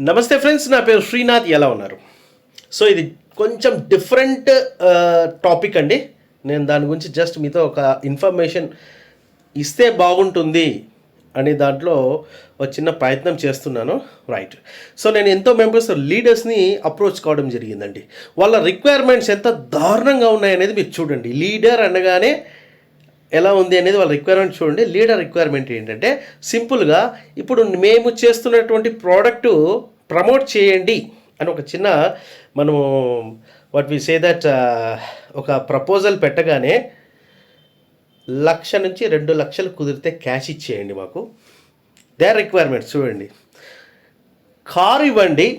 నమస్తే ఫ్రెండ్స్, నా పేరు శ్రీనాథ్. ఎలా ఉన్నారు? సో ఇది కొంచెం డిఫరెంట్ టాపిక్ అండి. నేను దాని గురించి జస్ట్ మీతో ఒక ఇన్ఫర్మేషన్ ఇస్తే బాగుంటుంది అనే దాంట్లో ఒక చిన్న ప్రయత్నం చేస్తున్నాను. రైట్. సో నేను ఎంతో మెంబర్స్ లీడర్స్ని అప్రోచ్ కావడం జరిగిందండి. వాళ్ళ రిక్వైర్మెంట్స్ ఎంత దారుణంగా ఉన్నాయనేది మీరు చూడండి. లీడర్ అనగానే ఎలా ఉంది అనేది వాళ్ళ రిక్వైర్మెంట్ చూడండి. లీడర్ రిక్వైర్మెంట్ ఏంటంటే సింపుల్గా ఇప్పుడు మేము చేస్తున్నటువంటి ప్రోడక్టు ప్రమోట్ చేయండి అని ఒక చిన్న మనము వాట్ వి సే దట్ ఒక ప్రపోజల్ పెట్టగానే 1,00,000 నుంచి 2,00,000 కుదిరితే క్యాష్ ఇచ్చేయండి మాకు. దే రిక్వైర్మెంట్స్ చూడండి. కారు ఇవ్వండి,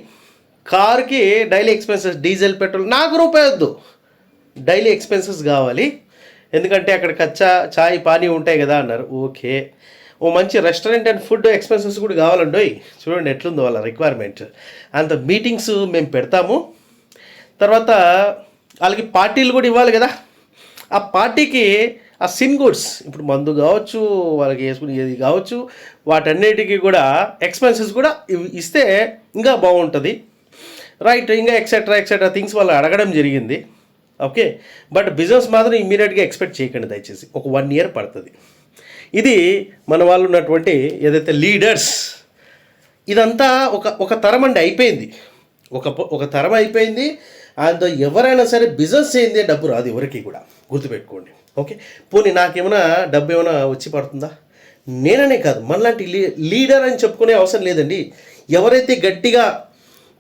కార్కి డైలీ ఎక్స్పెన్సెస్ డీజిల్ పెట్రోల్ నాకు రూపాయి వద్దు, డైలీ ఎక్స్పెన్సెస్ కావాలి. ఎందుకంటే అక్కడ కచ్చా చాయ్ పానీ ఉంటాయి కదా అన్నారు. ఓకే, ఓ మంచి రెస్టారెంట్ అండ్ ఫుడ్ ఎక్స్పెన్సెస్ కూడా కావాలండి. చూడండి ఎట్లుందో వాళ్ళ రిక్వైర్మెంట్. అంత మీటింగ్స్ మేము పెడతాము. తర్వాత వాళ్ళకి పార్టీలు కూడా ఇవ్వాలి కదా. ఆ పార్టీకి ఆ సిన్ గుడ్స్, ఇప్పుడు మందు కావచ్చు, వాళ్ళకి వేసుకుని ఏది కావచ్చు, వాటన్నిటికీ కూడా ఎక్స్పెన్సెస్ కూడా ఇస్తే ఇంకా బాగుంటుంది. రైట్. ఇంకా ఎక్సెట్రా థింగ్స్ వాళ్ళు అడగడం జరిగింది. ఓకే, బట్ బిజినెస్ మాత్రం ఇమ్మీడియట్గా ఎక్స్పెక్ట్ చేయకండి దయచేసి. ఒక 1 year పడుతుంది. ఇది మన వాళ్ళు ఉన్నటువంటి ఏదైతే లీడర్స్, ఇదంతా ఒక తరం అండి అయిపోయింది. ఒక తరం అయిపోయింది. అంత ఎవరైనా సరే బిజినెస్ చేయిందే డబ్బు రాదు ఎవరికి కూడా, గుర్తుపెట్టుకోండి. ఓకే, పోనీ నాకేమైనా డబ్బు ఏమైనా వచ్చి పడుతుందా? నేననే కాదు, మనలాంటి లీడర్ అని చెప్పుకునే అవసరం లేదండి. ఎవరైతే గట్టిగా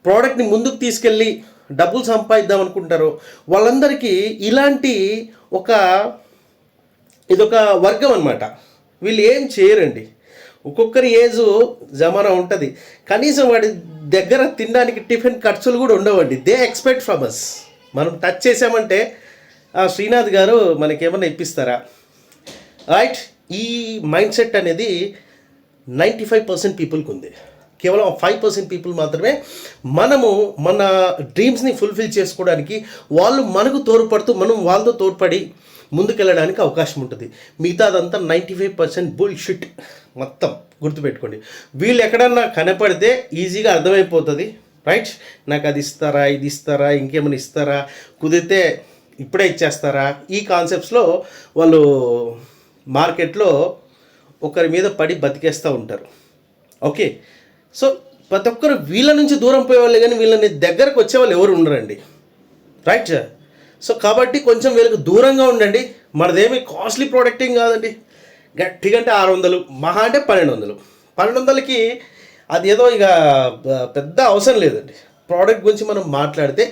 ప్రోడక్ట్ని ముందుకు తీసుకెళ్ళి డబ్బులు సంపాదిద్దాం అనుకుంటారో వాళ్ళందరికీ ఇలాంటి ఇదొక వర్గం అనమాట. వీళ్ళు ఏం చేయరండి. ఒక్కొక్కరి ఏజు జమానా ఉంటుంది. కనీసం వాడి దగ్గర తినడానికి టిఫిన్ ఖర్చులు కూడా ఉండవండి. They expect from us. మనం టచ్ చేసామంటే శ్రీనాథ్ గారు మనకేమన్నా ఇప్పిస్తారా? రైట్. ఈ మైండ్ సెట్ అనేది 95% పీపుల్కి ఉంది. కేవలం 5% పీపుల్ మాత్రమే మనము మన డ్రీమ్స్ని ఫుల్ఫిల్ చేసుకోవడానికి వాళ్ళు మనకు తోడ్పడుతూ మనం వాళ్ళతో తోడ్పడి ముందుకెళ్ళడానికి అవకాశం ఉంటుంది. మిగతాదంతా 95% బుల్షిట్ మొత్తం. గుర్తుపెట్టుకోండి. వీళ్ళు ఎక్కడన్నా కనపడితే ఈజీగా అర్థమైపోతుంది. రైట్. నాకు అది ఇస్తారా, ఇది ఇస్తారా, ఇంకేమైనా ఇస్తారా, కుదిరితే ఇప్పుడే ఇచ్చేస్తారా, ఈ కాన్సెప్ట్స్లో వాళ్ళు మార్కెట్లో ఒకరి మీద పడి బతికేస్తూ ఉంటారు. ఓకే, సో ప్రతి ఒక్కరు వీళ్ళ నుంచి దూరం పోయేవాళ్ళే కానీ వీళ్ళని దగ్గరకు వచ్చేవాళ్ళు ఎవరు ఉండరండి. రైట్. సో కాబట్టి కొంచెం వీళ్ళకి దూరంగా ఉండండి. మనదేమి కాస్ట్లీ ప్రోడక్టింగ్ కాదండి. గట్టిగా అంటే 600, మహా అంటే 1200. 1200కి అది ఏదో ఇక పెద్ద అవసరం లేదండి. ప్రోడక్ట్ గురించి మనం మాట్లాడితే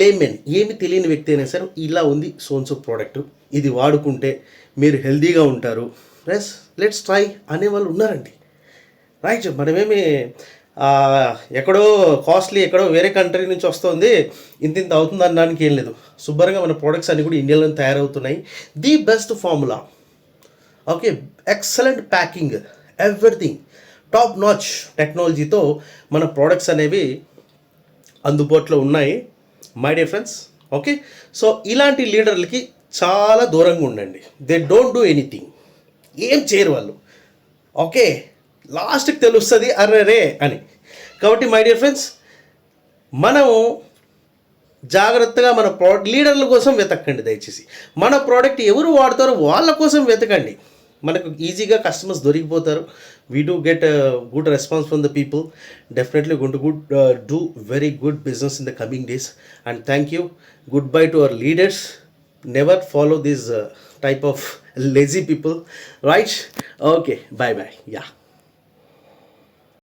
లేమెన్, ఏమి తెలియని వ్యక్తి అయినా సరే ఇలా ఉంది సోన్సో ప్రోడక్ట్, ఇది వాడుకుంటే మీరు హెల్తీగా ఉంటారు, లెట్స్ ట్రై అనేవాళ్ళు ఉన్నారండి. రైట్. మనమేమి ఎక్కడో కాస్ట్లీ ఎక్కడో వేరే కంట్రీ నుంచి వస్తుంది ఇంత అవుతుంది అనడానికి ఏం లేదు. శుభ్రంగా మన ప్రోడక్ట్స్ అన్నీ కూడా ఇండియాలో తయారవుతున్నాయి. The best formula. Okay, excellent packing, everything top notch టెక్నాలజీతో మన ప్రోడక్ట్స్ అనేవి అందుబాటులో ఉన్నాయి my dear friends. Okay, so ఇలాంటి లీడర్లకి చాలా దూరంగా ఉండండి. They don't do anything. ఏం చేయరు వాళ్ళు. ఓకే, లాస్ట్కి తెలుస్తుంది అర్రే అని. కాబట్టి మై డియర్ ఫ్రెండ్స్, మనం జాగ్రత్తగా మన లీడర్ల కోసం వెతకండి దయచేసి. మన ప్రోడక్ట్ ఎవరు వాడతారో వాళ్ళ కోసం వెతకండి. మనకు ఈజీగా కస్టమర్స్ దొరికిపోతారు. We do get good response from the people. Definitely going to do very good business in the coming days. And thank you. Good bye to our leaders. Never follow this type of lazy people. Right. Okay, bye. Yeah.